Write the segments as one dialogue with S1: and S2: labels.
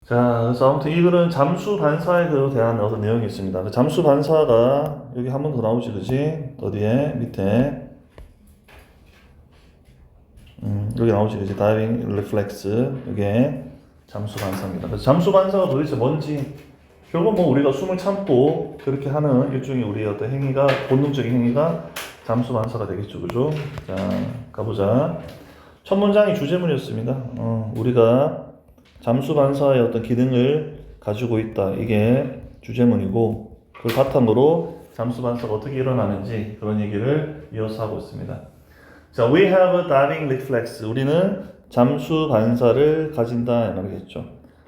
S1: 자, 그래서 아무튼 이 글은 잠수 반사에 대한 어떤 내용이 있습니다. 그 잠수 반사가 여기 한 번 더 나오지, 그지? 어디에? 밑에. 여기 나오지, 그지? Diving reflex. 이게 잠수 반사입니다. 그래서 잠수 반사가 도대체 뭔지, 결국 뭐 우리가 숨을 참고 그렇게 하는 일종의 우리의 어떤 행위가, 본능적인 행위가 잠수 반사가 되겠죠, 그죠? 자, 가보자. 첫 문장이 주제문이었습니다. 우리가 잠수 반사의 어떤 기능을 가지고 있다. 이게 주제문이고, 그걸 바탕으로 잠수 반사가 어떻게 일어나는지 그런 얘기를 이어서 하고 있습니다. 자, we have a diving reflex. 우리는 잠수 반사를 가진다 이 말이겠죠.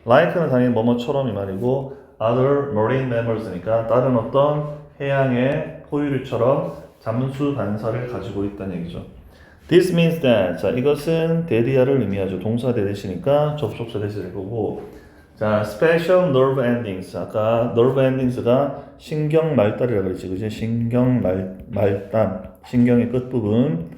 S1: like는 당연히 뭐뭐처럼 이 말이고, other marine mammals,니까 다른 어떤 해양의 포유류처럼 잠수 반사를 가지고 있다는 얘기죠. This means that. 자, 이것은 대리아를 의미하죠. 동사 대리시니까 접속사 대시될 거고. 자, special nerve endings. 아까 nerve endings가 신경 말단이라고 그랬지, 그지? 신경 말단, 신경의 끝부분.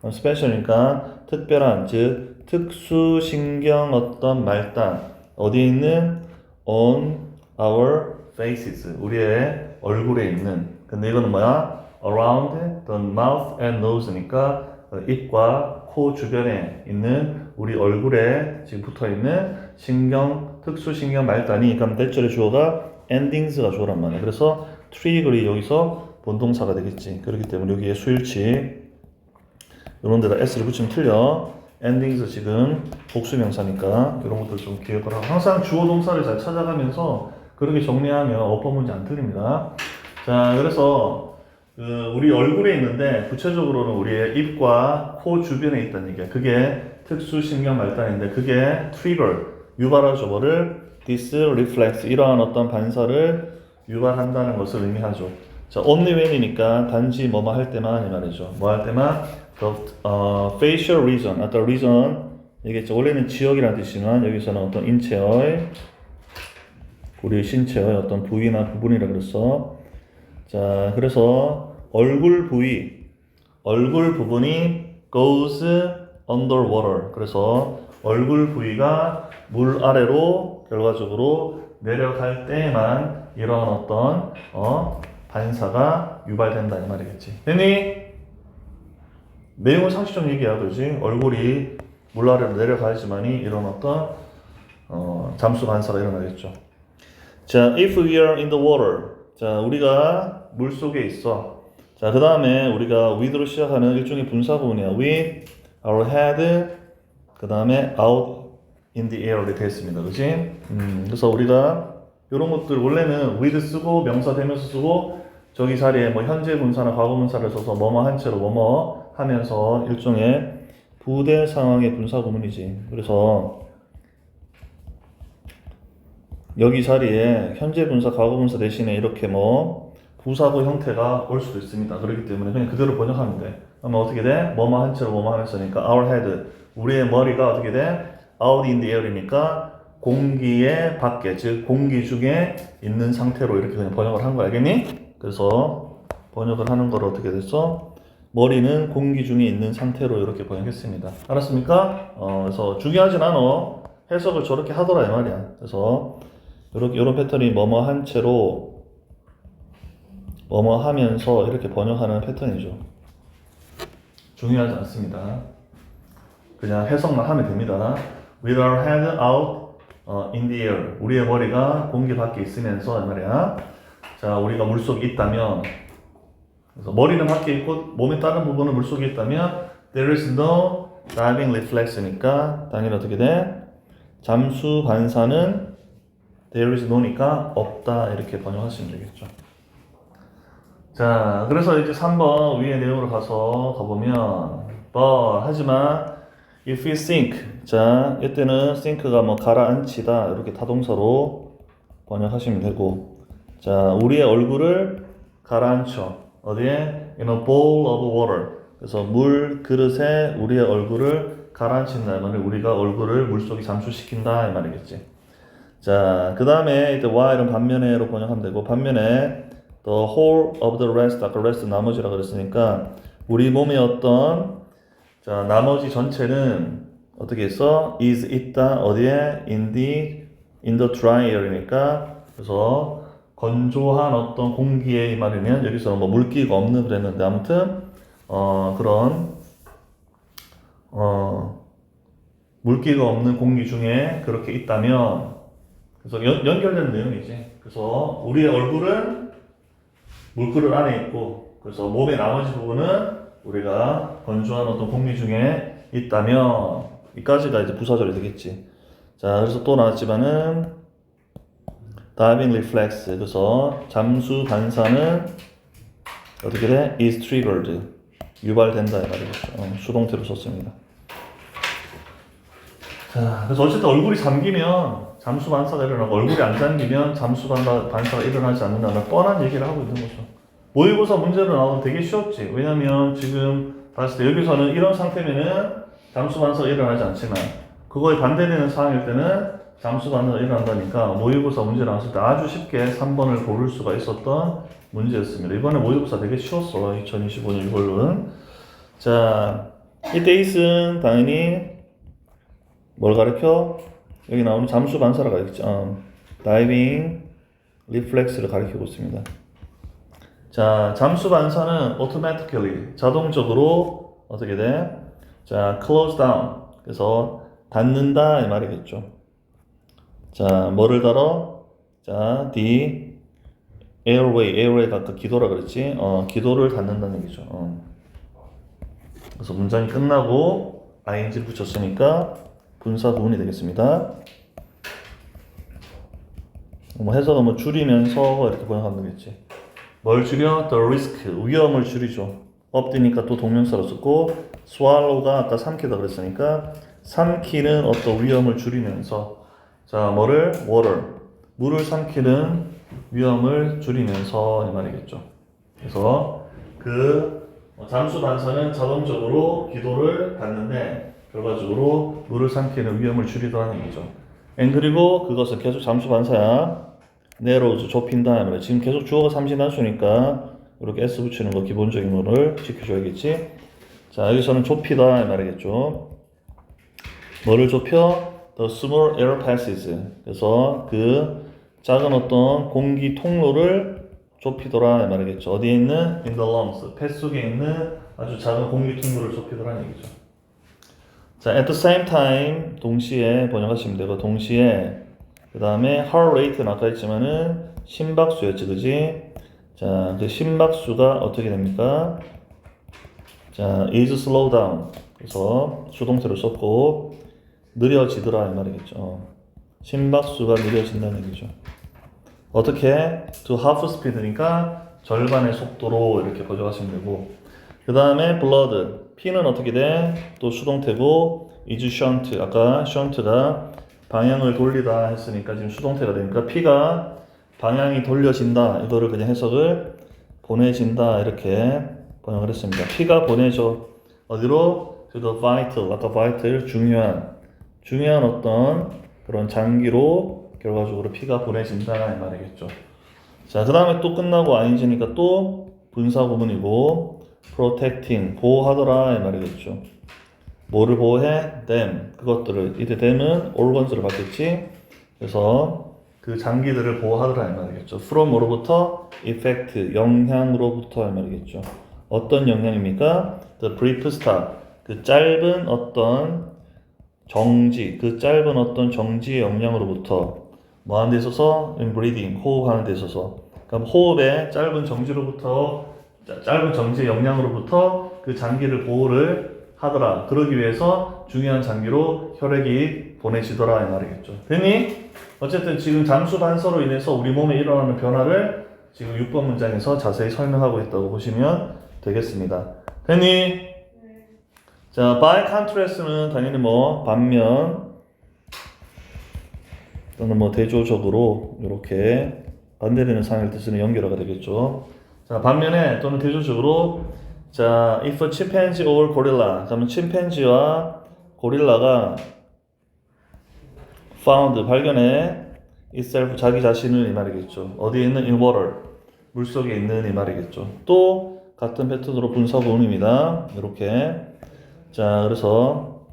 S1: special이니까 특별한, 즉 특수 신경 어떤 말단. 어디에 있는? on our faces. 우리의 얼굴에 있는. 근데 이거는 뭐야? around the mouth and nose니까 입과 코 주변에 있는 우리 얼굴에 지금 붙어있는 신경, 특수신경 말단이, 그럼 대절의 주어가 endings가 주어란 말이야. 그래서 trigger이 여기서 본동사가 되겠지. 그렇기 때문에 여기에 수일치 이런 데다 s를 붙이면 틀려. endings 지금 복수명사니까 이런 것들 좀 기억을 하고, 항상 주어 동사를 잘 찾아가면서 그렇게 정리하면 어법 문제 안 틀립니다. 자, 그래서 우리 얼굴에 있는데 구체적으로는 우리의 입과 코 주변에 있다는 얘기야. 그게 특수신경 말단인데 그게 trigger, 유발하죠. 뭐를? this reflex, 이러한 어떤 반사를 유발한다는 것을 의미하죠. 자, only when이니까 단지 뭐뭐 할 때만 이 말이죠. 뭐 할 때만? the facial region, 아까 region 얘기했죠. 원래는 지역이라는 뜻이지만 여기서는 어떤 인체의, 우리 신체의 어떤 부위나 부분이라 그랬어. 자, 그래서 얼굴 부분이 goes underwater. 그래서 얼굴 부위가 물 아래로 결과적으로 내려갈 때만 이런 어떤 반사가 유발된다 이 말이겠지. 됐니? 내용은 상식적 얘기야, 그렇지? 얼굴이 물 아래로 내려가야지만이 이런 어떤 잠수 반사가 일어나겠죠. 자, if we are in the water. 자, 우리가 물 속에 있어. 자, 그 다음에 우리가 with로 시작하는 일종의 분사구문이야. with our head, 그 다음에 out in the air 이렇게 되어 있습니다. 그치? 그래서 우리가 이런 것들 원래는 with 쓰고 명사 대명사 쓰고 저기 자리에 뭐 현재 분사나 과거 분사를 써서 뭐뭐 한 채로 뭐뭐 하면서 일종의 부대 상황의 분사구문이지. 그래서 여기 자리에 현재 분사, 과거 분사 대신에 이렇게 뭐 부사구 형태가 올 수도 있습니다. 그렇기 때문에 그냥 그대로 번역하면 돼. 그러면 어떻게 돼? 뭐뭐 한 채로 뭐뭐 하면서니까 our head, 우리의 머리가 어떻게 돼? out in the air이니까 공기의 밖에, 즉 공기 중에 있는 상태로 이렇게 그냥 번역을 한 거야. 알겠니? 그래서 번역을 하는 걸 어떻게 됐어? 머리는 공기 중에 있는 상태로 이렇게 번역했습니다. 알았습니까? 그래서 중요하진 않아. 해석을 저렇게 하더라 이 말이야. 그래서 이런 패턴이 뭐뭐 한 채로 뭐뭐 하면서 이렇게 번역하는 패턴이죠. 중요하지 않습니다. 그냥 해석만 하면 됩니다. With our head out in the air. 우리의 머리가 공기 밖에 있으면서 이 말이야. 자, 우리가 물속에 있다면, 그래서 머리는 밖에 있고 몸의 다른 부분은 물속에 있다면 there is no diving reflex니까 당연히 어떻게 돼? 잠수 반사는 there is no니까 없다 이렇게 번역하시면 되겠죠. 자, 그래서 이제 3번 위의 내용으로 가보면 하지만 if we sink, 자, 이때는 sink가 뭐 가라앉히다 이렇게 타동사로 번역하시면 되고, 자, 우리의 얼굴을 가라앉혀 어디에? in a bowl of water. 그래서 물 그릇에 우리의 얼굴을 가라앉힌다 이 말은 우리가 얼굴을 물속에 잠수시킨다 이 말이겠지. 자, 그 다음에 이제 while은 반면에로 번역하면 되고, 반면에 the whole of the rest, 아까 rest 나머지라 그랬으니까 우리 몸의 어떤, 자, 나머지 전체는 어떻게 했어? is 있다 어디에? in in the dry air이니까 그래서 건조한 어떤 공기에 이 말이면 여기서는 뭐 물기가 없는 그랬는데 아무튼 그런 물기가 없는 공기 중에 그렇게 있다면 그래서 연결되는 내용이지. 그래서 우리의 얼굴은 물그릇 안에 있고 그래서 몸의 나머지 부분은 우리가 건조한 어떤 공기 중에 있다면 이까지가 이제 부사절이 되겠지. 자, 그래서 또 나왔지만은 diving reflex 그래서 잠수 반사는 어떻게 돼? is triggered 유발된다 이 말이겠죠. 수동태로 썼습니다. 자, 그래서 어쨌든 얼굴이 잠기면 잠수 반사가 일어나고 얼굴이 안 잠기면 잠수 반사가 일어나지 않는다는 뻔한 얘기를 하고 있는 거죠. 모의고사 문제로 나오면 되게 쉬웠지. 왜냐면 지금 봤을 때 여기서는 이런 상태면은 잠수 반사가 일어나지 않지만 그거에 반대되는 상황일 때는 잠수 반사가 일어난다니까 모의고사 문제 나왔을 때 아주 쉽게 3번을 고를 수가 있었던 문제였습니다. 이번에 모의고사 되게 쉬웠어. 2025년 6월은. 자, 이때 is는 당연히 뭘 가르쳐? 여기 나오는 잠수 반사를 가르치죠. diving reflex를 가르치고 있습니다. 자, 잠수 반사는 automatically 자동적으로 어떻게 돼? 자, close down 그래서 닫는다 이 말이겠죠. 자, 뭐를 닫어? 자, the airway가 아까 기도라 그랬지? 기도를 닫는다는 얘기죠. 그래서 문장이 끝나고 ing를 붙였으니까 분사 구문이 되겠습니다. 뭐 해석은 뭐 줄이면서 이렇게 번역하면 되겠지. 뭘 줄여? The risk, 위험을 줄이죠. 엎드니까 또 동명사로 썼고 swallow가 아까 삼키다 그랬으니까 삼키는 어떤 위험을 줄이면서 자, 뭐를? water, 물을 삼키는 위험을 줄이면서 이 말이겠죠. 그래서 그 잠수 반사는 자동적으로 기도를 닫는데 결과적으로 물을 삼키는 위험을 줄이더라는 얘기죠. 그리고 그것은 계속 잠수 반사야. narrows, 좁힌다. 말이야. 지금 계속 주어가 삼진단수니까 이렇게 s 붙이는 거 기본적인 거를 지켜줘야겠지. 자, 여기서는 좁히다 말이겠죠. 뭐를 좁혀? The small air passes. 그래서 그 작은 어떤 공기 통로를 좁히더라 말이겠죠. 어디에 있는? in the lungs. 폐 속에 있는 아주 작은 공기 통로를 좁히더라는 얘기죠. 자, at the same time 동시에 번역하시면 되고 동시에 그 다음에 heart rate는 아까 했지만은 심박수였지, 그지? 자, 그 심박수가 어떻게 됩니까? 자, is slow down. 그래서 수동태로 썼고 느려지더라 이 말이겠죠. 심박수가 느려진다는 얘기죠. 어떻게? to half speed니까 절반의 속도로 이렇게 번역하시면 되고 그 다음에 blood. 피는 어떻게 돼? 또 수동태고 is shunt. 아까 shunt가 방향을 돌리다 했으니까 지금 수동태가 되니까 피가 방향이 돌려진다. 이거를 그냥 해석을 보내진다 이렇게 번역을 했습니다. 피가 보내져. 어디로? to the vital. 아까 vital 중요한 어떤 그런 장기로 결과적으로 피가 보내진다 이 말이겠죠. 자, 그 다음에 또 끝나고 ing니까 또 분사 구문이고 protecting 보호하더라 이 말이겠죠. 뭐를 보호해? them 그것들을. 이때 them은 organs를 받겠지. 그래서 그 장기들을 보호하더라 이 말이겠죠. from 뭐로부터? effect 영향으로부터 이 말이겠죠. 어떤 영향입니까? the brief stop 그 짧은 어떤 정지, 그 짧은 어떤 정지의 영향으로부터 뭐 하는 데 있어서? in breathing, 호흡하는 데 있어서. 그럼 호흡의 짧은 정지로부터, 짧은 정지의 영향으로부터 그 장기를 보호를 하더라. 그러기 위해서 중요한 장기로 혈액이 보내지더라 이 말이겠죠. 됐니? 어쨌든 지금 잠수 반사로 인해서 우리 몸에 일어나는 변화를 지금 6번 문장에서 자세히 설명하고 있다고 보시면 되겠습니다. 됐니? 자, by contrast는 당연히 뭐 반면 또는 뭐 대조적으로 이렇게 반대되는 상황을 뜻으로 연결어가 되겠죠. 자, 반면에 또는 대조적으로 자, if a chimpanzee or gorilla 그러면 침팬지와 고릴라가 found 발견해 itself 자기 자신을 이 말이겠죠. 어디에 있는? in water 물속에 있는 이 말이겠죠. 또 같은 패턴으로 분사 구문입니다. 이렇게 자, 그래서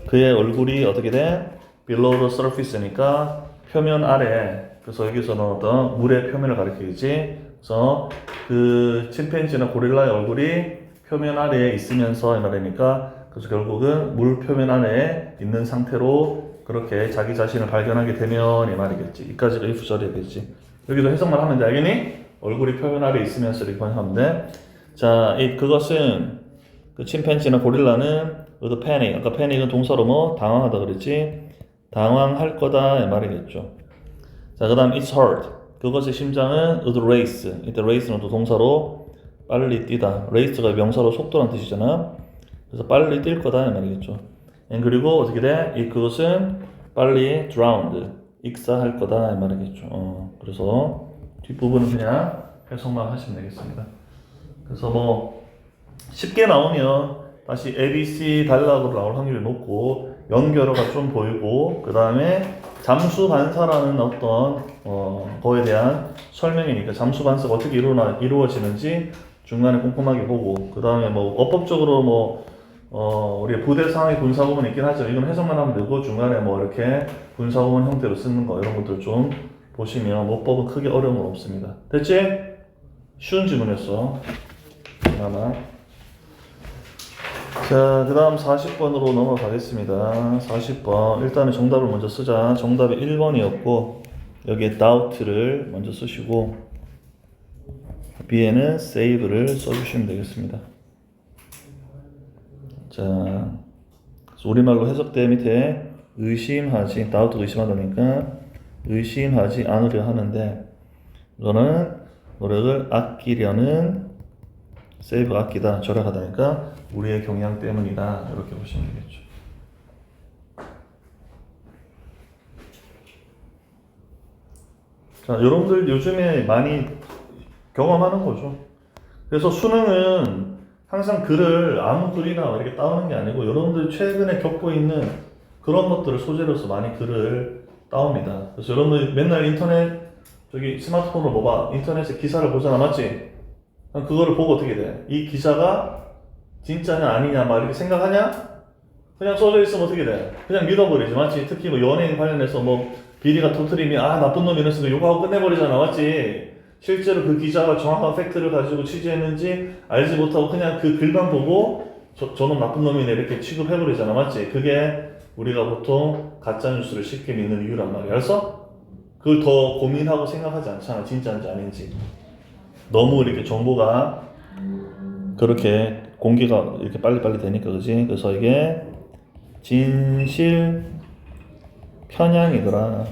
S1: 그의 얼굴이 어떻게 돼? below the surface니까 표면 아래. 그래서 여기서는 어떤 물의 표면을 가리키지. 그래서 그 침팬지나 고릴라의 얼굴이 표면 아래에 있으면서 이 말이니까 그래서 결국은 물 표면 안에 있는 상태로 그렇게 자기 자신을 발견하게 되면 이 말이겠지. 이까지가 if 절이겠지. 여기도 해석만 하면 돼. 알겠니? 얼굴이 표면 아래에 있으면서 이렇게 하면 돼. 자, 그것은 그 침팬지나 고릴라는 with panic. 아까 panic은 동사로 뭐 당황하다 그랬지. 당황할 거다 이 말이겠죠. 자, 그다음 it's hurt. 그것의 심장은 with race. 이때 race는 또 동사로 빨리 뛰다. race가 명사로 속도란 뜻이잖아. 그래서 빨리 뛸 거다 이 말이겠죠. 그리고 어떻게 돼? 그것은 빨리 drowned. 익사할 거다 이 말이겠죠. 그래서 뒷부분은 그냥 해석만 하시면 되겠습니다. 그래서 뭐 쉽게 나오면 다시 ABC 단락으로 나올 확률이 높고 연결어가 좀 보이고 그 다음에 잠수 반사라는 어떤 거에 대한 설명이니까 잠수 반사가 어떻게 이루어지는지 중간에 꼼꼼하게 보고 그 다음에 뭐 어법적으로 뭐 우리가 부대 상황의 군사구문 있긴 하죠. 이건 해석만 하면 되고 중간에 뭐 이렇게 군사구문 형태로 쓰는 거 이런 것들 좀 보시면 모법은 크게 어려움은 없습니다. 됐지? 쉬운 질문이었어. 그나마. 자, 그 다음 40번으로 넘어가겠습니다. 40번. 일단은 정답을 먼저 쓰자. 정답이 1번이었고, 여기에 doubt를 먼저 쓰시고, B에는 save를 써주시면 되겠습니다. 자, 우리말로 해석대 밑에 의심하지, doubt 의심하다니까, 의심하지 않으려 하는데, 이거는 노력을 아끼려는 save 아끼다, 절약하다니까 우리의 경향 때문이다 이렇게 보시면 되겠죠. 자, 여러분들 요즘에 많이 경험하는 거죠. 그래서 수능은 항상 글을 아무 글이나 이렇게 따오는 게 아니고 여러분들 최근에 겪고 있는 그런 것들을 소재로서 많이 글을 따옵니다. 그래서 여러분들 맨날 인터넷 저기 스마트폰으로 뭐 봐? 인터넷에 기사를 보잖아, 맞지? 그거를 보고 어떻게 돼? 이 기사가 진짜냐 아니냐 막 이렇게 생각하냐? 그냥 써져 있으면 어떻게 돼? 그냥 믿어버리지, 맞지? 특히 뭐 연예인 관련해서 뭐 비리가 터트리면 아 나쁜 놈 이랬으니까 욕하고 끝내버리잖아, 맞지? 실제로 그 기자가 정확한 팩트를 가지고 취재했는지 알지 못하고 그냥 그 글만 보고 저놈 나쁜 놈이네 이렇게 취급해버리잖아, 맞지? 그게 우리가 보통 가짜뉴스를 쉽게 믿는 이유란 말이야. 알았어? 그걸 더 고민하고 생각하지 않잖아, 진짜인지 아닌지. 너무 이렇게 정보가 그렇게 공개가 이렇게 빨리빨리 되니까, 그지? 그래서 이게 진실 편향이더라.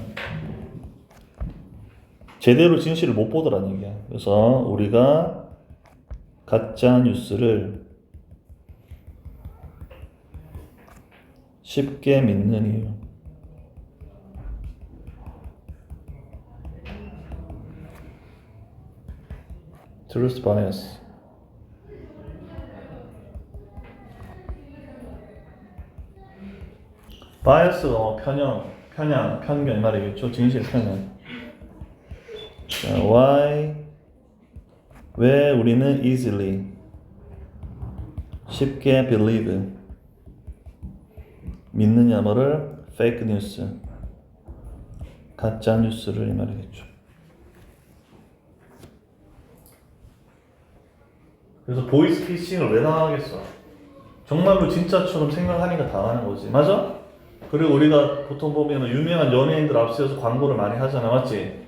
S1: 제대로 진실을 못 보더라는 얘기야. 그래서 우리가 가짜 뉴스를 쉽게 믿는 이유. Truth bias. bias가 편향, 편견 이 말이겠죠. 진실 편향. 자, why? 왜 우리는 easily 쉽게 believe 믿느냐 뭐를 fake news 가짜 뉴스를 이 말이겠죠. 그래서 보이스피싱을 왜 당하겠어? 정말로 진짜처럼 생각하니까 당하는 거지. 맞아? 그리고 우리가 보통 보면 유명한 연예인들 앞세워서 광고를 많이 하잖아. 맞지?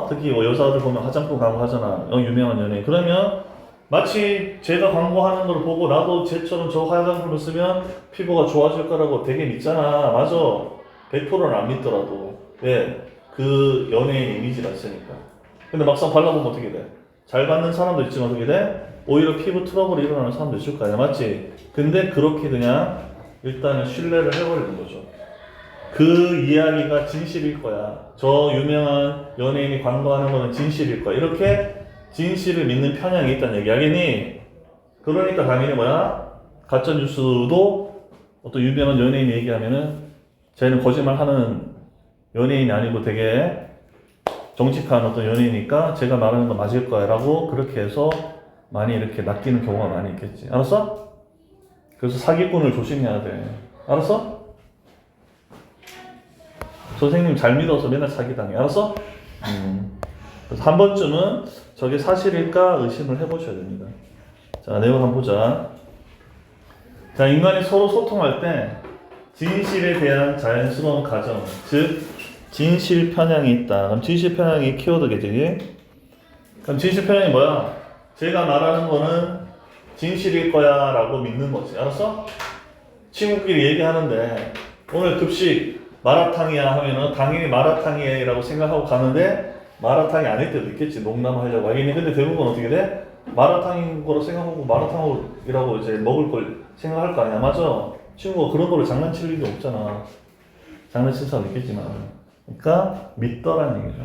S1: 특히 뭐 여자들 보면 화장품 광고 하잖아. 유명한 연예인. 그러면 마치 제가 광고하는 걸 보고 나도 쟤처럼 저 화장품을 쓰면 피부가 좋아질 거라고 되게 믿잖아. 맞아? 100%는 안 믿더라도. 왜? 그 연예인 이미지가 있으니까. 근데 막상 발라보면 어떻게 돼? 잘 받는 사람도 있지만 어떻게 돼? 오히려 피부 트러블이 일어나는 사람도 있을 거 아니야. 맞지? 근데 그렇게 그냥 일단은 신뢰를 해버리는 거죠. 그 이야기가 진실일 거야. 저 유명한 연예인이 광고하는 거는 진실일 거야. 이렇게 진실을 믿는 편향이 있다는 얘기 알겠니? 그러니까 당연히 뭐야? 가짜뉴스도 어떤 유명한 연예인이 얘기하면은 쟤는 거짓말하는 연예인이 아니고 되게 정직한 어떤 연예인이니까 제가 말하는 거 맞을 거야 라고 그렇게 해서 많이 이렇게 낚이는 경우가 많이 있겠지. 알았어? 그래서 사기꾼을 조심해야 돼. 알았어? 선생님 잘 믿어서 맨날 사기당해. 알았어? 그래서 한 번쯤은 저게 사실일까 의심을 해보셔야 됩니다. 자, 내용 한번 보자. 자, 인간이 서로 소통할 때 진실에 대한 자연스러운 가정, 즉 진실 편향이 있다. 그럼 진실 편향이 키워드겠지? 그럼 진실 편향이 뭐야? 제가 말하는 거는 진실일 거야 라고 믿는 거지. 알았어? 친구끼리 얘기하는데 오늘 급식 마라탕이야 하면은 당연히 마라탕이에요 라고 생각하고 가는데 마라탕이 아닐 때도 있겠지. 농담하려고 하긴. 근데 대부분 어떻게 돼? 마라탕인 거로 생각하고 마라탕이라고 이제 먹을 걸 생각할 거 아니야. 맞아? 친구가 그런 거를 장난칠 일이 없잖아. 장난칠 사람 있겠지만. 그러니까 믿더라는 얘기죠.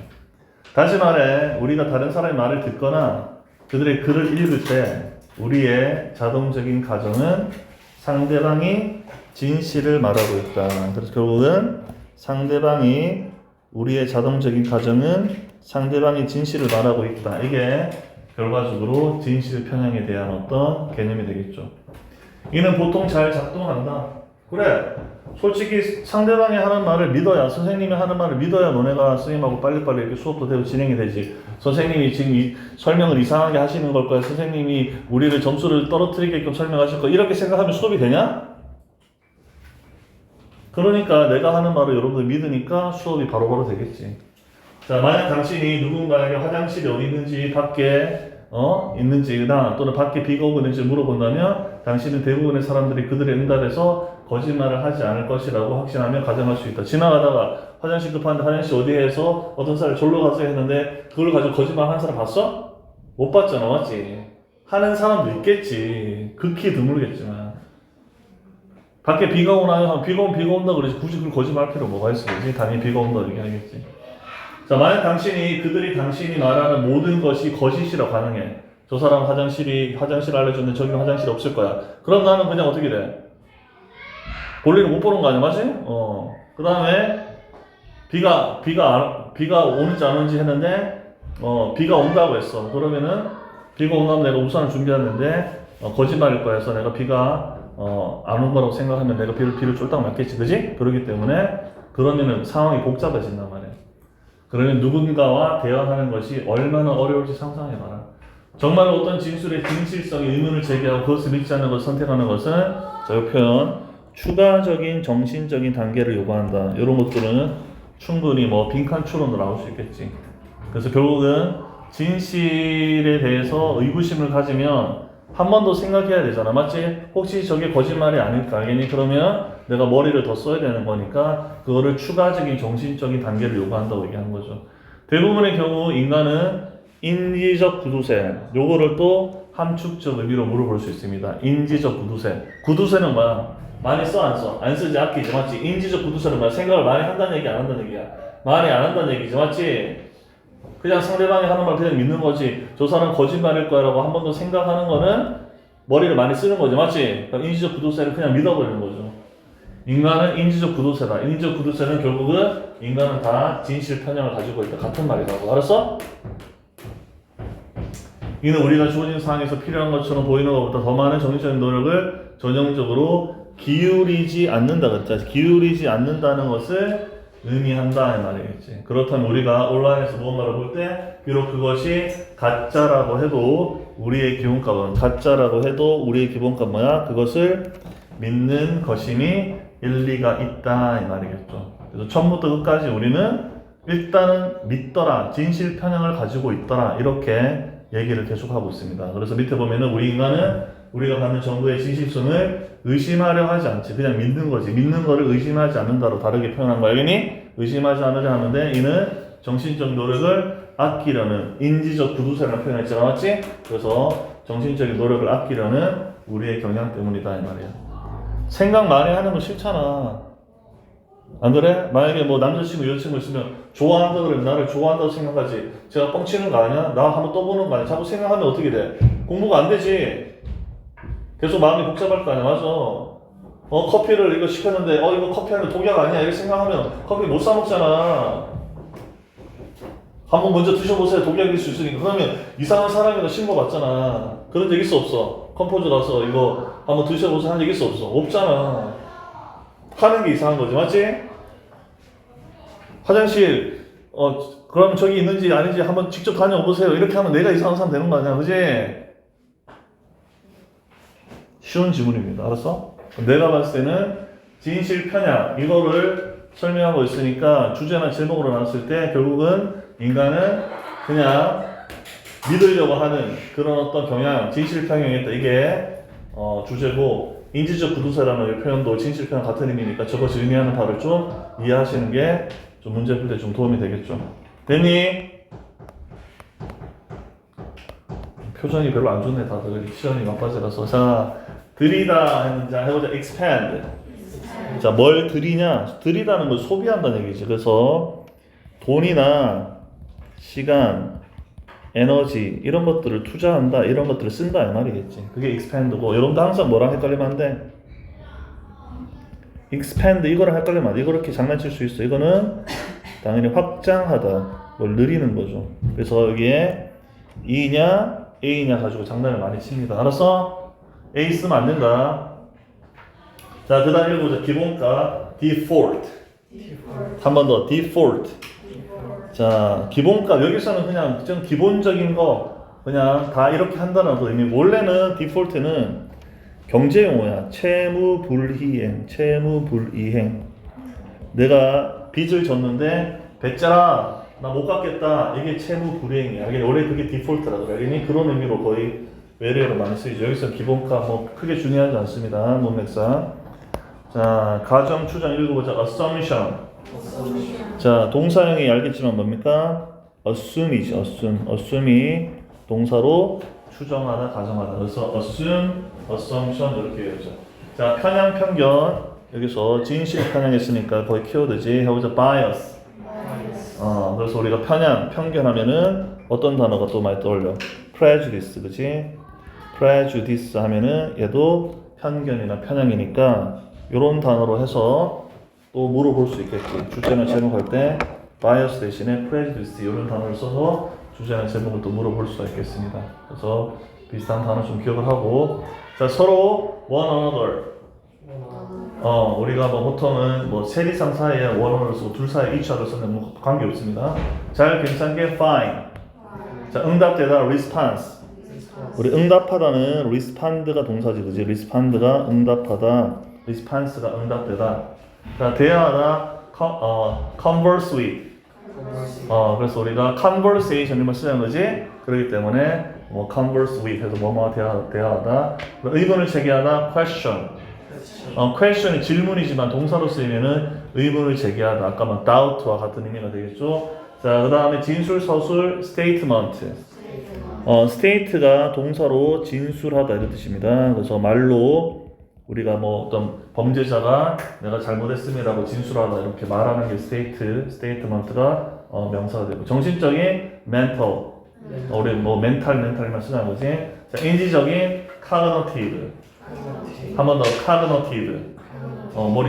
S1: 다시 말해 우리가 다른 사람의 말을 듣거나 그들의 글을 읽을 때 우리의 자동적인 가정은 상대방이 진실을 말하고 있다. 그래서 결국은 상대방이 우리의 자동적인 가정은 상대방이 진실을 말하고 있다. 이게 결과적으로 진실 편향에 대한 어떤 개념이 되겠죠. 이는 보통 잘 작동한다. 그래. 솔직히 상대방이 하는 말을 믿어야, 선생님이 하는 말을 믿어야 너네가 선생님하고 빨리빨리 이렇게 수업도 되고 진행이 되지. 선생님이 지금 이 설명을 이상하게 하시는 걸 거야. 선생님이 우리를 점수를 떨어뜨리게끔 설명하실 거야. 이렇게 생각하면 수업이 되냐? 그러니까 내가 하는 말을 여러분들 믿으니까 수업이 바로바로 되겠지. 자, 만약 당신이 누군가에게 화장실이 어디 있는지 밖에 있는지나 또는 밖에 비가 오고 있는지 물어본다면 당신은 대부분의 사람들이 그들의 응답에서 거짓말을 하지 않을 것이라고 확신하며 가정할 수 있다. 지나가다가 화장실 급한데 화장실 어디에 해서 어떤 사람이 졸로 가서 했는데 그걸 가지고 거짓말 하는 사람 봤어? 못 봤잖아. 맞지? 하는 사람도 있겠지. 극히 드물겠지만 밖에 비가 오나요? 비가 온다 그러지 굳이 그걸 거짓말 할 필요 뭐가 있어. 그지? 당연히 비가 온다 이렇게 하겠지. 자, 만약 당신이 말하는 모든 것이 거짓이라고 가능해. 저 사람 화장실 알려줬는데 저기는 화장실 없을 거야. 그럼 나는 그냥 어떻게 돼? 볼일을 못 보는 거 아니야, 맞지? 그 다음에 비가 오는지 안 오는지 했는데 비가 온다고 했어. 그러면은 비가 온다면 내가 우산을 준비했는데 거짓말일 거야 해서 내가 비가 안 온 거라고 생각하면 내가 비를 쫄딱 맞겠지, 그지? 그렇기 때문에 그러면은 상황이 복잡해진단 말이야. 그러면 누군가와 대화하는 것이 얼마나 어려울지 상상해봐라. 정말 어떤 진술의 진실성에 의문을 제기하고 그것을 믿지 않는 것을 선택하는 것은 저 표현 추가적인 정신적인 단계를 요구한다. 이런 것들은 충분히 빈칸 추론도 나올 수 있겠지. 그래서 결국은 진실에 대해서 의구심을 가지면 한 번 더 생각해야 되잖아. 맞지? 혹시 저게 거짓말이 아닐까? 알겠니? 그러면 내가 머리를 더 써야 되는 거니까 그거를 추가적인 정신적인 단계를 요구한다고 얘기하는 거죠. 대부분의 경우 인간은 인지적 구두쇠, 요거를 또 함축적 의미로 물어볼 수 있습니다. 인지적 구두쇠. 구두쇠는 뭐야? 많이 써, 안 써? 안 쓰지, 아끼지, 맞지? 인지적 구두쇠는 뭐야? 생각을 많이 한다는 얘기, 안 한다는 얘기야? 많이 안 한다는 얘기지, 맞지? 그냥 상대방이 하는 말 그냥 믿는 거지. 저 사람 거짓말일 거라고 한 번 더 생각하는 거는 머리를 많이 쓰는 거지, 맞지? 그러니까 인지적 구두쇠를 그냥 믿어버리는 거죠. 인간은 인지적 구두쇠다. 인지적 구두쇠는 결국은 인간은 다 진실 편향을 가지고 있다. 같은 말이라고. 알았어? 이는 우리가 주어진 상황에서 필요한 것처럼 보이는 것보다 더 많은 정신적인 노력을 전형적으로 기울이지 않는다. 그랬죠. 기울이지 않는다는 것을 의미한다 이 말이겠지. 그렇다면 우리가 온라인에서 무언가를 볼 때 비록 그것이 가짜라고 해도 우리의 기본값은 뭐야? 그것을 믿는 것임이 일리가 있다 이 말이겠죠. 그래서 처음부터 끝까지 우리는 일단은 믿더라, 진실 편향을 가지고 있더라 이렇게 얘기를 계속하고 있습니다. 그래서 밑에 보면은 우리 인간은 우리가 갖는 정보의 진실성을 의심하려 하지 않지. 그냥 믿는 거지. 믿는 거를 의심하지 않는다로 다르게 표현한 거 알겠니? 의심하지 않으려 하는데 이는 정신적 노력을 아끼려는 인지적 구두쇠라는 표현을 했잖아. 맞지? 그래서 정신적인 노력을 아끼려는 우리의 경향 때문이다 이 말이야. 생각 많이 하는 거 싫잖아. 안 그래? 만약에 남자친구 여자친구 있으면 좋아한다 그러면 나를 좋아한다고 생각하지. 제가 뻥치는 거 아니야? 나 한번 떠보는 거 아니야? 자꾸 생각하면 어떻게 돼? 공부가 안 되지. 계속 마음이 복잡할 거 아니야? 맞아. 커피를 이거 시켰는데 이거 커피 하면 독약 아니야? 이렇게 생각하면 커피 못 사 먹잖아. 한번 먼저 드셔보세요. 독약일 수 있으니까. 그러면 이상한 사람이라 신고받잖아. 그런 적 있어 없어? 컴포즈 가서 이거 한번 드셔보세요 한 적 있어 없어? 없잖아. 하는 게 이상한 거지, 맞지? 화장실 그럼 저기 있는지 아닌지 한번 직접 다녀와 보세요. 이렇게 하면 내가 이상한 사람 되는 거 아니야, 그지? 쉬운 지문입니다. 알았어? 내가 봤을 때는 진실 편향 이거를 설명하고 있으니까 주제나 제목으로 나왔을 때 결국은 인간은 그냥 믿으려고 하는 그런 어떤 경향, 진실 편향이 있다. 이게 주제고 인지적 구두쇠라는 표현도 진실 편향 같은 의미니까 저것이 의미하는 바를 좀 이해하시는 게 좀 문제 풀 때 좀 도움이 되겠죠. 됐니? 표정이 별로 안 좋네 다들 시간이 막바지라서. 자, 들이다 했는지 해보자. expand. 자, 뭘 들이냐? 들이다는 걸 소비한다는 얘기지. 그래서 돈이나 시간, 에너지 이런 것들을 투자한다, 이런 것들을 쓴다 이 말이겠지. 그게 expand고, 여러분도 항상 뭐랑 헷갈리면 안 돼? expand 이거랑 헷갈리면 안 돼. 이거 이렇게 장난칠 수 있어. 이거는 당연히 확장하다, 뭘 늘리는 거죠. 그래서 여기에 E냐 A냐 가지고 장난을 많이 칩니다. 알았어? A 쓰면 안 된다. 자, 그 다음 읽어보자. 기본가 default. 한 번 더 default. 자, 기본값 여기서는 그냥 좀 기본적인 거 그냥 다 이렇게 한다는 그 의미. 원래는 디폴트는 경제 용어야. 채무불이행, 채무불이행. 내가 빚을 졌는데 뱃자라 나 못 갚겠다. 이게 채무불이행이야. 원래 그게 디폴트라고 그래. 그런 의미로 거의 외래어로 많이 쓰이죠. 여기서 기본값 뭐 크게 중요하지 않습니다. 문맥상. 자, 가정 추정 읽어보자. assumption. 자, 동사형이 알겠지만 뭡니까? assume이지. assume이 동사로 추정하다, 가정하다. 그래서 assume, assumption 이렇게 외우죠. 자, 편향, 편견. 여기서 진실 편향했으니까 거의 키워드지. 해보자. bias. 그래서 우리가 편향, 편견하면은 어떤 단어가 또 많이 떠올려? prejudice, 그지? prejudice 하면은 얘도 편견이나 편향이니까 이런 단어로 해서 또 물어볼 수 있겠지. 주제나 제목할 때 bias 대신에 prejudice 이런 단어를 써서 주제나 제목을 또 물어볼 수가 있겠습니다. 그래서 비슷한 단어 좀 기억을 하고, 자, 서로 one another. 우리가 뭐 보통은 뭐 셋 이상 사이에 one another 쓰고 둘 사이에 each를 쓰면 뭐 관계 없습니다. 잘 괜찮게 fine. 자, 응답되다 response. 우리 응답하다는 respond가 동사지, 그지? respond가 응답하다, response가 응답되다. 자, 대화하다 converse with. 그래서 우리가 conversation 이런 걸 쓰는 거지. 그렇기 때문에 뭐 converse with 해서 뭐뭐 대화하다. 의문을 제기하다 question. question이 질문이지만 동사로 쓰이면은 의문을 제기하다. 아까 뭐 doubt와 같은 의미가 되겠죠. 자, 그 다음에 진술, 서술, statement. state가 동사로 진술하다 이런 뜻입니다. 그래서 말로 우리가 뭐 어떤 범죄자가 내가 잘못했음이라고 진술하다 이렇게 말하는 게 statement가 명사가 되고, 정신적인 mental. 우리 뭐 mental만 쓰자는 거지. 자, 인지적인 cognitive. 한 번 더 cognitive.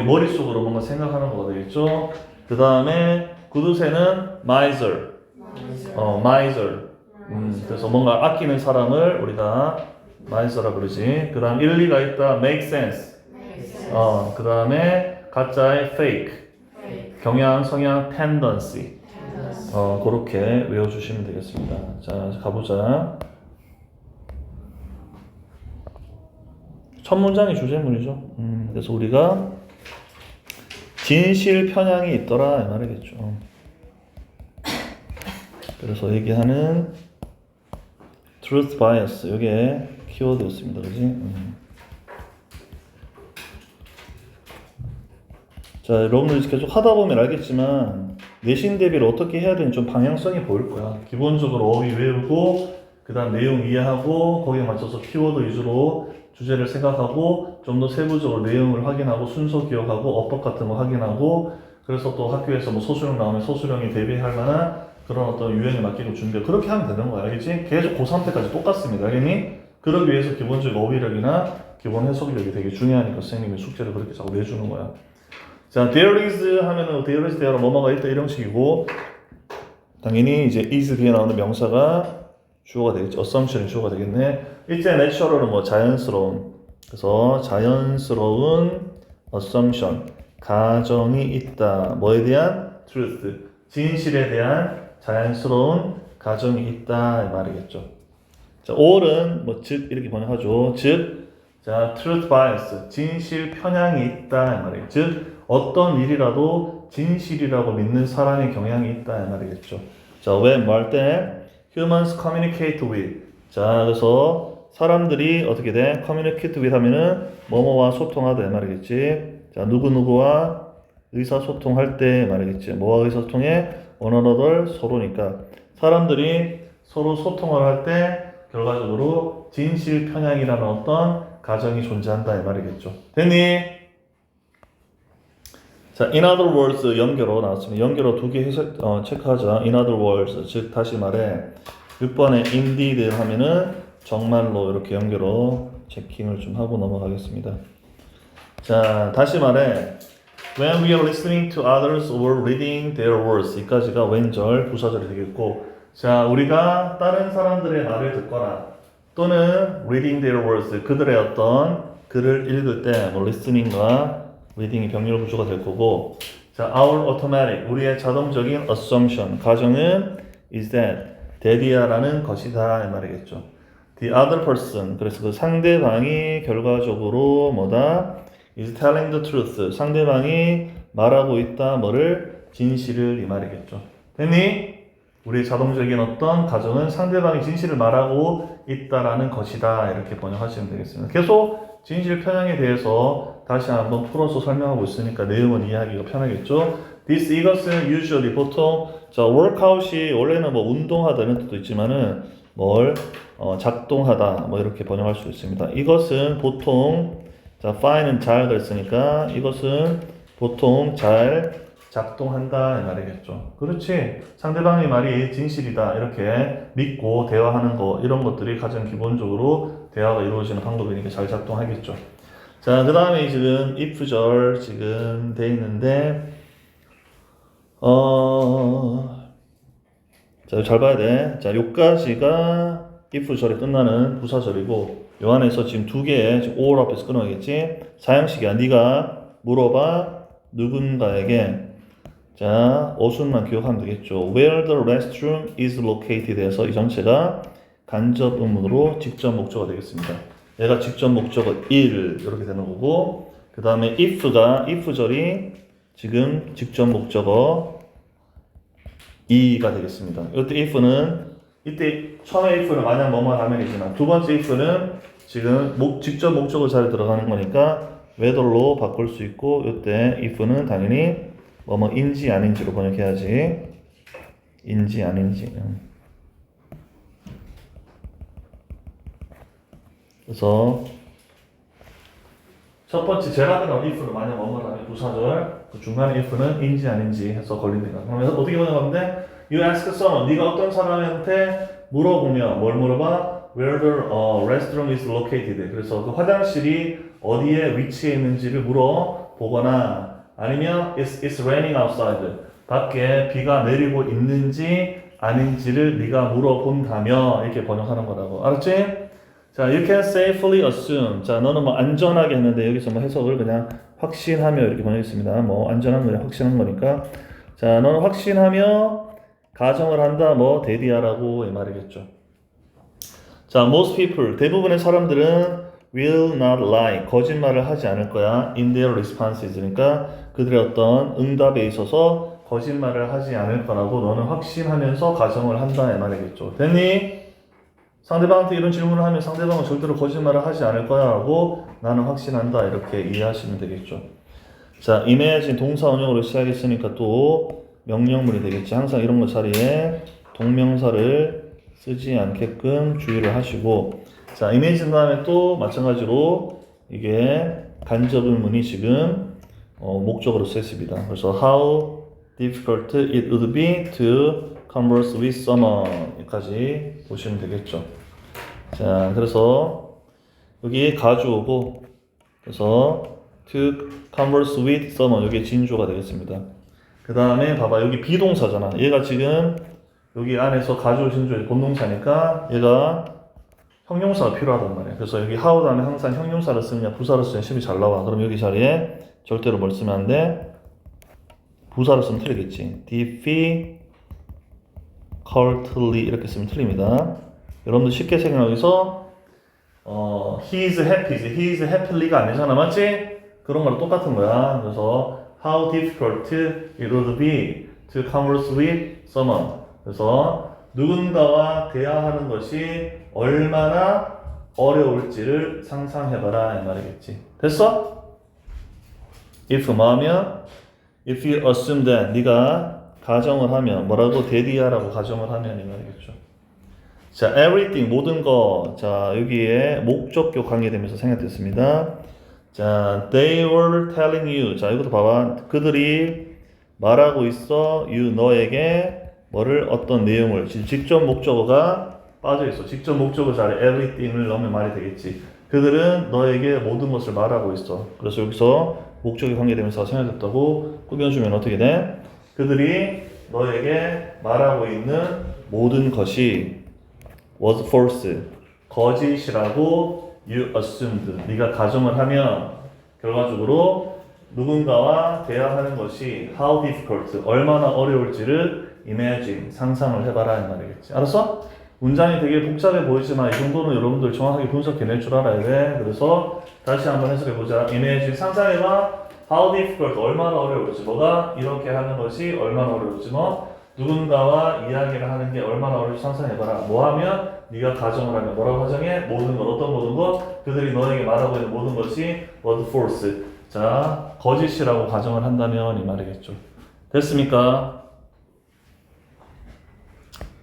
S1: 머릿속으로 뭔가 생각하는 거가 되겠죠. 그 다음에 구두쇠는 miser. miser. 그래서 뭔가 아끼는 사람을 우리가 miser라 그러지. 그 다음 일리가 있다, make sense. 그 다음에 가짜의 fake. 경향, 성향, tendency. 그렇게 외워주시면 되겠습니다. 자, 가보자. 첫 문장이 주제문이죠. 그래서 우리가 진실 편향이 있더라 이 말이겠죠. 그래서 얘기하는 truth bias, 이게 키워드였습니다. 그지? 자, 여러분들 계속 하다 보면 알겠지만 내신 대비를 어떻게 해야 되는지 좀 방향성이 보일 거야. 기본적으로 어휘 외우고 그 다음 내용 이해하고 거기에 맞춰서 키워드 위주로 주제를 생각하고 좀 더 세부적으로 내용을 확인하고 순서 기억하고 어법 같은 거 확인하고, 그래서 또 학교에서 뭐 소수령 나오면 소수령이 대비할 만한 그런 어떤 유형에 맡기고 준비하고 그렇게 하면 되는 거야. 알겠지? 계속 고3 때까지 똑같습니다. 알겠니? 그러기 위해서 기본적인 어휘력이나 기본 해석력이 되게 중요하니까 선생님이 숙제를 그렇게 자꾸 내주는 거야. 자, there is 하면은 there is there로 뭐뭐가 있다 이런 식이고, 당연히 이제 is 뒤에 나오는 명사가 주어가 되겠지. assumption이 주어가 되겠네. 일제 natural은 뭐 자연스러운. 그래서 자연스러운 assumption. 가정이 있다. 뭐에 대한? truth. 진실에 대한 자연스러운 가정이 있다 이 말이겠죠. 자, all은 뭐 즉 이렇게 번역하죠. 즉, 자, truth bias, 진실 편향이 있다 이 말이에요. 즉, 어떤 일이라도 진실이라고 믿는 사람의 경향이 있다 이 말이겠죠. 자, 왜 뭐 할 때 humans communicate with. 자, 그래서 사람들이 어떻게 돼? communicate with 하면은 뭐뭐와 소통하다 이 말이겠지. 자, 누구누구와 의사소통할 때 말이겠지. 뭐와 의사소통해? one another, 서로니까. 사람들이 서로 소통을 할 때 결과적으로 진실 편향이라는 어떤 가정이 존재한다 이 말이겠죠. 됐니? 자, in other words 연결어 나왔습니다. 연결어 두 개 체크하자. in other words, 즉 다시 말해 6번에 indeed 하면은 정말로 이렇게 연결어 체킹을 좀 하고 넘어가겠습니다. 자, 다시 말해 when we are listening to others or reading their words 이까지가 왼절 부사절이 되겠고, 자, 우리가 다른 사람들의 말을 듣거나 또는 reading their words 그들의 어떤 글을 읽을 때 뭐 listening과 reading이 병렬 구조가 될 거고, 자, our automatic 우리의 자동적인 assumption 가정은 is that that이야라는 것이다 이 말이겠죠. The other person 그래서 그 상대방이 결과적으로 뭐다? is telling the truth 상대방이 말하고 있다 뭐를 진실을 이 말이겠죠. 됐니? 우리의 자동적인 어떤 가정은 상대방이 진실을 말하고 있다라는 것이다 이렇게 번역하시면 되겠습니다. 계속 진실 편향에 대해서 다시 한번 풀어서 설명하고 있으니까 내용은 이해하기가 편하겠죠. This 이것은 usually 보통 자 workout이 원래는 뭐 운동하다 이런 뜻도 있지만은 뭘 작동하다 뭐 이렇게 번역할 수 있습니다. 이것은 보통 자 fine은 잘 그랬으니까 이것은 보통 잘 작동한다 이 말이겠죠. 그렇지. 상대방의 말이 진실이다 이렇게 믿고 대화하는 거 이런 것들이 가장 기본적으로 대화가 이루어지는 방법이니까 잘 작동하겠죠. 자, 그 다음에 지금 if절 지금 돼 있는데 자, 잘 봐야 돼. 자, 요까지가 if절에 끝나는 부사절이고 요 안에서 지금 두 개의 지금 or 앞에서 끊어야겠지. 사형식이야. 네가 물어봐 누군가에게 자, 어순만 기억하면 되겠죠. Where the restroom is located 해서 이 전체가 간접 의문으로 직접 목적어가 되겠습니다. 얘가 직접 목적어 1 이렇게 되는 거고, 그 다음에 if절이 지금 직접 목적어 2가 되겠습니다. 이때 if는 이때 처음에 if는 만약 뭐만 하면이지만 두 번째 if는 지금 직접 목적어 자리에 들어가는 거니까 whether로 바꿀 수 있고, 이때 if는 당연히 뭐뭐인지 아닌지로 번역해야지. 인지 아닌지. 그래서 첫 번째 제가 들어간 if는 만약 뭐뭐라면 부사절, 그 중간에 if는 인지 아닌지 해서 걸립니다. 그러면 어떻게 번역하면 돼? You ask someone, 네가 어떤 사람한테 물어보면 뭘 물어봐? Where the restroom is located. 그래서 그 화장실이 어디에 위치해 있는지를 물어보거나 아니면 it's raining outside. 밖에 비가 내리고 있는지 아닌지를 네가 물어본다며 이렇게 번역하는 거라고. 알았지? 자, you can safely assume. 자, 너는 뭐 안전하게 했는데 여기서 뭐 해석을 그냥 확신하며 이렇게 번역했습니다. 뭐 안전한 거냐 확신한 거니까. 자, 너는 확신하며 가정을 한다 뭐 대디하라고 이 말이겠죠. 자, most people 대부분의 사람들은 will not lie 거짓말을 하지 않을 거야 in their responses. 그러니까 그들의 어떤 응답에 있어서 거짓말을 하지 않을 거라고 너는 확신하면서 가정을 한다 이 말이겠죠. 됐니? 상대방한테 이런 질문을 하면 상대방은 절대로 거짓말을 하지 않을 거야 라고 나는 확신한다 이렇게 이해하시면 되겠죠. 자, imagine 동사 원형으로 시작했으니까 또 명령문이 되겠지. 항상 이런 거 자리에 동명사를 쓰지 않게끔 주의를 하시고, 자, imagine 다음에 또 마찬가지로 이게 간접 의문이 지금 목적으로 쓰였습니다. 그래서 how difficult it would be to converse with someone까지 보시면 되겠죠. 자, 그래서 여기 가주어고, 그래서 to converse with someone 여기 진주가 되겠습니다. 그 다음에 봐봐 여기 비동사잖아. 얘가 지금 여기 안에서 가주어 진주의 본동사니까 얘가 형용사가 필요하단 말이야. 그래서 여기 how 다음에 항상 형용사를 쓰느냐 부사를 쓰느냐 시험이 잘 나와. 그럼 여기 자리에 절대로 뭘 쓰면 안 돼? 부사로 쓰면 틀리겠지. difficultly 이렇게 쓰면 틀립니다. 여러분들 쉽게 생각하기 위해서 he is happy, he is happy가 아니잖아, 맞지? 그런 거랑 똑같은 거야. 그래서 how difficult it would be to converse with someone. 그래서 누군가와 대화하는 것이 얼마나 어려울지를 상상해봐라 이 말이겠지. 됐어? if 뭐하면 if you assume that 네가 가정을 하면 뭐라고 대디하라고 가정을 하면 이 말이겠죠. 자, everything 모든 거. 자, 여기에 목적격 관계되면서 생략됐습니다. 자, they were telling you. 자, 이것도 봐봐. 그들이 말하고 있어. you 너에게 뭐를 어떤 내용을. 직접 목적어가 빠져 있어. 직접 목적어 자리에 everything을 넣으면 말이 되겠지. 그들은 너에게 모든 것을 말하고 있어. 그래서 여기서 목적이 관계되면서 생략됐다고 꾸며주면 어떻게 돼? 그들이 너에게 말하고 있는 모든 것이 was false, 거짓이라고 you assumed, 네가 가정을 하면 결과적으로 누군가와 대화하는 것이 how difficult, 얼마나 어려울지를 imagine, 상상을 해봐라 이 말이겠지. 알았어? 문장이 되게 복잡해 보이지만 이 정도는 여러분들 정확하게 분석해낼 줄 알아야 돼. 그래서 다시 한번 해석해보자. imagine, 상상해봐. how difficult, 얼마나 어려울지. 뭐가 이렇게 하는 것이 얼마나 어려울지. 뭐 누군가와 이야기를 하는 게 얼마나 어려울지 상상해봐라. 뭐 하면? 네가 가정을 하면 뭐라고 가정해? 모든 것, 어떤 모든 것? 그들이 너에게 말하고 있는 모든 것이 was false. 자, 거짓이라고 가정을 한다면 이 말이겠죠. 됐습니까?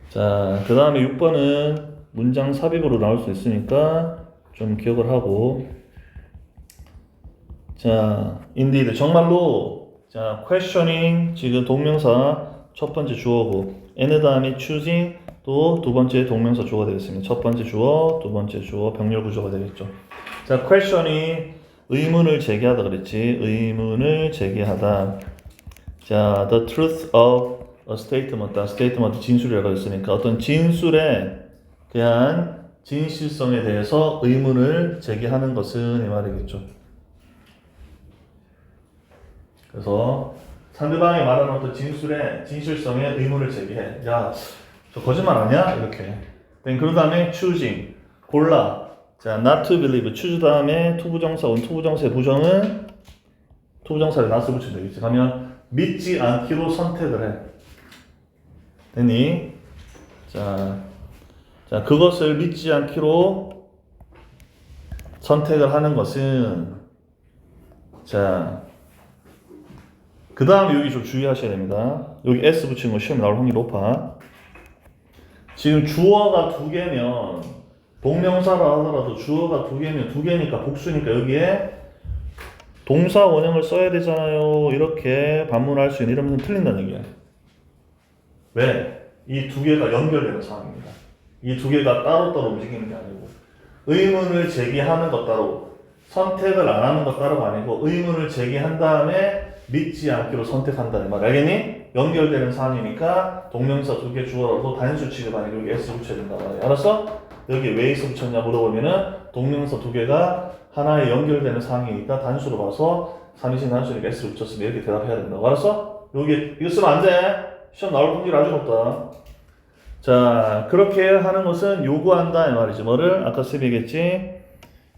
S1: 자, 그 다음에 6번은 문장 삽입으로 나올 수 있으니까 좀 기억을 하고. 자, indeed, 정말로. 자, questioning, 지금 동명사 첫 번째 주어고, and 다음에 choosing, 또 두 번째 동명사 주어가 되겠습니다. 첫 번째 주어, 두 번째 주어, 병렬 구조가 되겠죠. 자, questioning, 의문을 제기하다 그랬지. 의문을 제기하다. 자, the truth of a statement, statement 진술이라고 했으니까 어떤 진술에 대한 진실성에 대해서 의문을 제기하는 것은 이 말이겠죠. 그래서 상대방이 말하는 어떤 진술의 진실성에 의문을 제기해. 야, 저 거짓말 아니야? 이렇게. 그 다음에 choosing, 골라. 자, not to believe, choose 다음에 투부정사, 투부정사의 부정은 투부정사를 not을 붙이면 되겠지. 그러면 믿지 않기로 선택을 해. 됐니? 자, 그것을 믿지 않기로 선택을 하는 것은, 자, 그 다음에 여기 좀 주의하셔야 됩니다. 여기 S 붙이는 거 시험에 나올 확률이 높아. 지금 주어가 두 개면, 동명사라 하더라도 주어가 두 개면 두 개니까 복수니까 여기에 동사 원형을 써야 되잖아요. 이렇게 반문할 수 있는 이러면 틀린다는 얘기야. 왜? 이 두 개가 연결되는 상황입니다. 이 두 개가 따로따로 움직이는 게 아니고, 의문을 제기하는 것 따로, 선택을 안 하는 것 따로가 아니고, 의문을 제기한 다음에 믿지 않기로 선택한다는 말. 알겠니? 연결되는 상황이니까 동명사 두 개 주어라도 단수 취급 아니고 여기 S 붙여야 된다 말이야. 알았어? 여기 왜 S 붙였냐 물어보면은 동명사 두 개가 하나에 연결되는 상황이니까 단수로 봐서 3인칭 단수니까 S 붙였으면 이렇게 대답해야 된다고. 알았어? 여기 이거 쓰면 안 돼. 시험 나올 확률이 아주 높다. 자, 그렇게 하는 것은 요구한다 이 말이지. 뭐를? 아까 쌤이 얘기했지.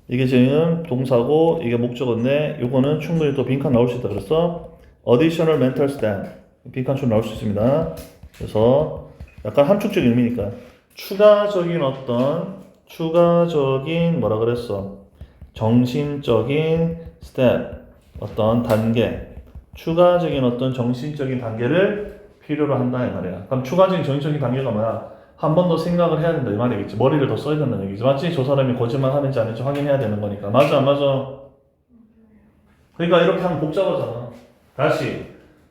S1: 이게 지금 동사고 이게 목적어인데 요거는 충분히 또 빈칸 나올 수 있다 그랬어. additional mental stat 빈칸처럼 나올 수 있습니다. 그래서 약간 함축적인 의미니까 추가적인 뭐라 그랬어? 정신적인 step 어떤 단계 추가적인 어떤 정신적인 단계를 필요로 한다 이 말이야. 그럼 추가적인 정신적인 단계가 뭐야? 한 번 더 생각을 해야 된다 이 말이겠지. 머리를 더 써야 된다는 얘기지. 맞지? 저 사람이 거짓말 하는지 아닌지 확인해야 되는 거니까. 맞아 안 맞아? 그러니까 이렇게 하면 복잡하잖아. 다시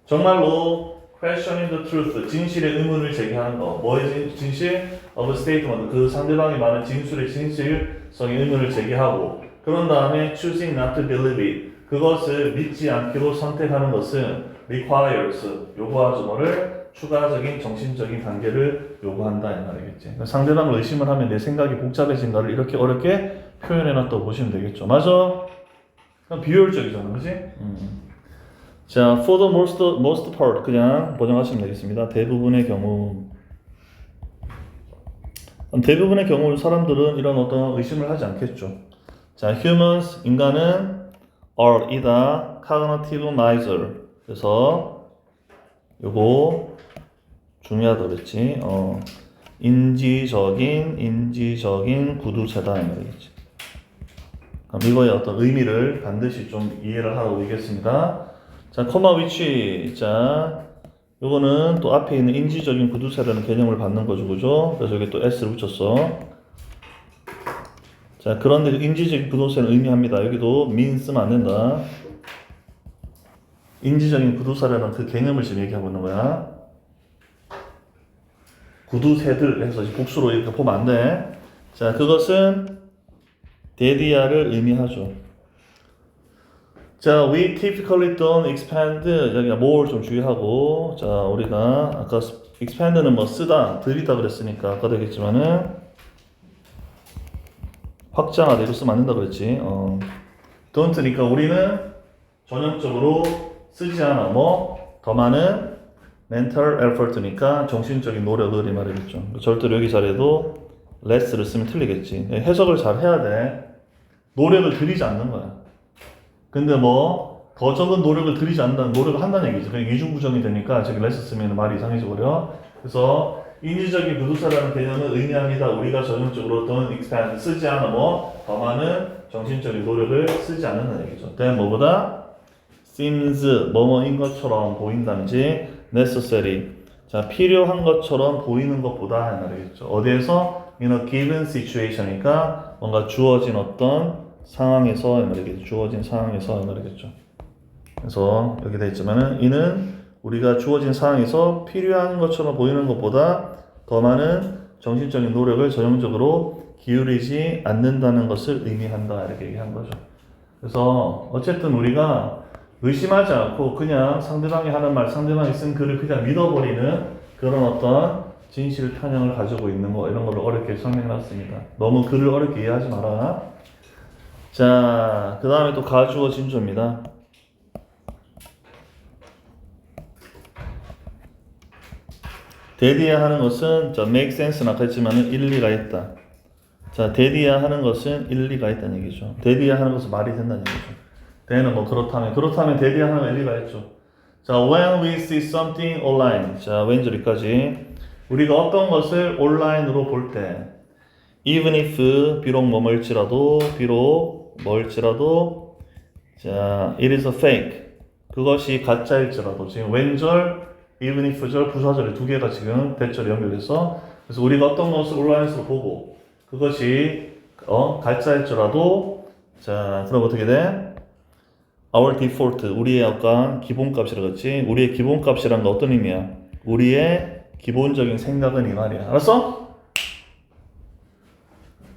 S1: 정말로 questioning the truth 진실의 의문을 제기하는 거. 뭐의 진실? of a statement 그 상대방이 말하는 진술의 진실성의 의문을 제기하고 그런 다음에 choosing not to believe it 그것을 믿지 않기로 선택하는 것은 requires 요구하죠. 뭐를? 추가적인 정신적인 단계를 요구한다 이 말이겠지. 그러니까 상대방을 의심을 하면 내 생각이 복잡해진 거를 이렇게 어렵게 표현해놨다고 보시면 되겠죠. 맞아? 그냥 비효율적이잖아, 그지? 자, for the most part 그냥 번역하시면 되겠습니다. 대부분의 경우. 대부분의 경우 사람들은 이런 어떤 의심을 하지 않겠죠. 자, humans 인간은 are 이다 cognitive miser. 그래서 요거 중요하다 그랬지. 인지적인 구두쇠다 이 말이겠지. 그럼 이거의 어떤 의미를 반드시 좀 이해를 하고 있겠습니다. 자, 코마 위치. 자, 요거는 또 앞에 있는 인지적인 구두쇠라는 개념을 받는 거죠, 그죠? 그래서 여기 또 S를 붙였어. 자, 그런데 인지적인 구두쇠는 의미합니다. 여기도 mean 쓰면 안 된다. 인지적인 구두쇠라는 그 개념을 지금 얘기하고 있는 거야. 구두쇠들 해서 복수로 이렇게 보면 안 돼. 자, 그것은 데디아를 의미하죠. 자, we typically don't expand. 여기가 more 좀 주의하고. 자, 우리가 아까 expand는 뭐 쓰다, 들이다 그랬으니까 아까도 얘기했지만은 확장하다 이거 쓰면 안 된다 그랬지. don't니까 우리는 전형적으로 쓰지 않아. 뭐 더 많은 mental effort니까 정신적인 노력을 이 말이겠죠. 절대로 여기 자리에도 less를 쓰면 틀리겠지. 해석을 잘 해야 돼. 노력을 들이지 않는 거야. 근데 뭐 더 적은 노력을 들이지 않는다는 노력을 한다는 얘기죠. 그냥 이중부정이 되니까 저기 less 쓰면 말이 이상해져 버려. 그래서 인지적인 구두쇠라는 개념을 의미합니다. 우리가 전형적으로 don't expand 쓰지 않아 뭐 더 많은 정신적인 노력을 쓰지 않는다는 얘기죠. then 뭐보다 seems 뭐뭐인 것처럼 보인다든지 necessary 자 필요한 것처럼 보이는 것보다 말이겠죠. 어디에서 in a given situation이니까 뭔가 주어진 어떤 상황에서 말이겠죠. 주어진 상황에서 말이겠죠. 그래서 여기 돼 있지만은 이는 우리가 주어진 상황에서 필요한 것처럼 보이는 것보다 더 많은 정신적인 노력을 전형적으로 기울이지 않는다는 것을 의미한다 이렇게 얘기한 거죠. 그래서 어쨌든 우리가 의심하지 않고 그냥 상대방이 하는 말, 상대방이 쓴 글을 그냥 믿어버리는 그런 어떤 진실 편향을 가지고 있는 거 이런 걸 어렵게 설명해놨습니다. 너무 글을 어렵게 이해하지 마라. 자, 그 다음에 또 가주어 진조입니다. 데디야 하는 것은 자 make sense는 아까 했지만은 일리가 있다. 자 데디야 하는 것은 일리가 있다는 얘기죠. 데디야 하는 것은 말이 된다는 얘기죠. 대는 뭐 그렇다면 데디야 하는 건 일리가 있죠. 자 when we see something online 자 왼절이까지 우리가 어떤 것을 온라인으로 볼 때 even if 비록 뭐일지라도 자 it is a fake 그것이 가짜일지라도 지금 왼절 even if 절 부사절이 두 개가 지금 대절이 연결돼서 그래서 우리가 어떤 것을 온라인에서 보고 그것이 가짜일지라도 자 그럼 어떻게 돼? Our default 우리의 어떤 기본값이라고 했지 우리의 기본값이란 건 어떤 의미야? 우리의 기본적인 생각은 이 말이야. 알았어?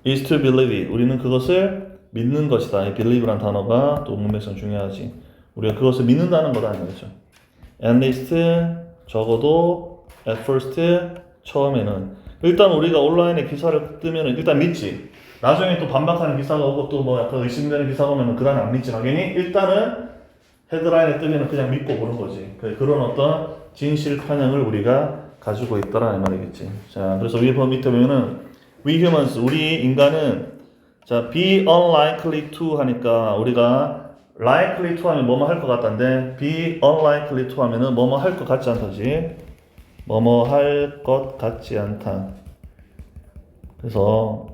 S1: is to believe it. 우리는 그것을 믿는 것이다. 이 believe란 단어가 또 문맥상 중요하지. 우리가 그것을 믿는다는 거다 아니겠죠? At least 적어도 at first 처음에는 일단 우리가 온라인에 기사를 뜨면 일단 믿지. 나중에 또 반박하는 기사가 오고 또 뭐 약간 의심되는 기사가 오면 그 다음에 안 믿지. 당연히 일단은 헤드라인에 뜨면 그냥 믿고 보는 거지. 그런 어떤 진실 편향을 우리가 가지고 있더라 이 말이겠지. 자 그래서 위에 밑에 보면은 we humans 우리 인간은 자 be unlikely to 하니까 우리가 likely to 하면 뭐뭐 할 것 같다는데 be unlikely to 하면은 뭐뭐 할 것 같지 않다지. 뭐뭐 할 것 같지 않다. 그래서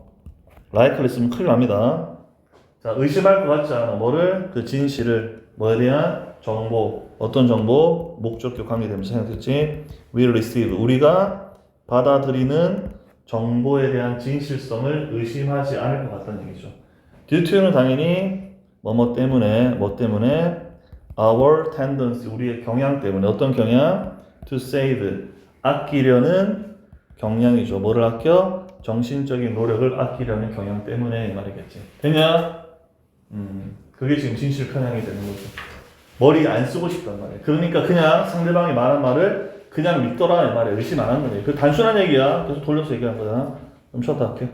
S1: likely 쓰면 큰일 납니다. 자 의심할 것 같지 않아. 뭐를? 그 진실을 뭐에 대한 정보 어떤 정보? 목적격 관계되면서 생각했지. will receive 우리가 받아들이는 정보에 대한 진실성을 의심하지 않을 것 같다는 얘기죠. due to는 당연히 뭐 때문에 our tendency 우리의 경향 때문에 어떤 경향? to save 아끼려는 경향이죠. 뭐를 아껴? 정신적인 노력을 아끼려는 경향 때문에 이 말이겠지. 됐냐? 그게 지금 진실 편향이 되는 거죠. 머리 안 쓰고 싶단 말이야. 그러니까 그냥 상대방이 말한 말을 그냥 믿더라 이 말이야. 의심 안 하는 거지. 그 단순한 얘기야. 계속 돌려서 얘기한 거야. 좀 쉬었다 할게.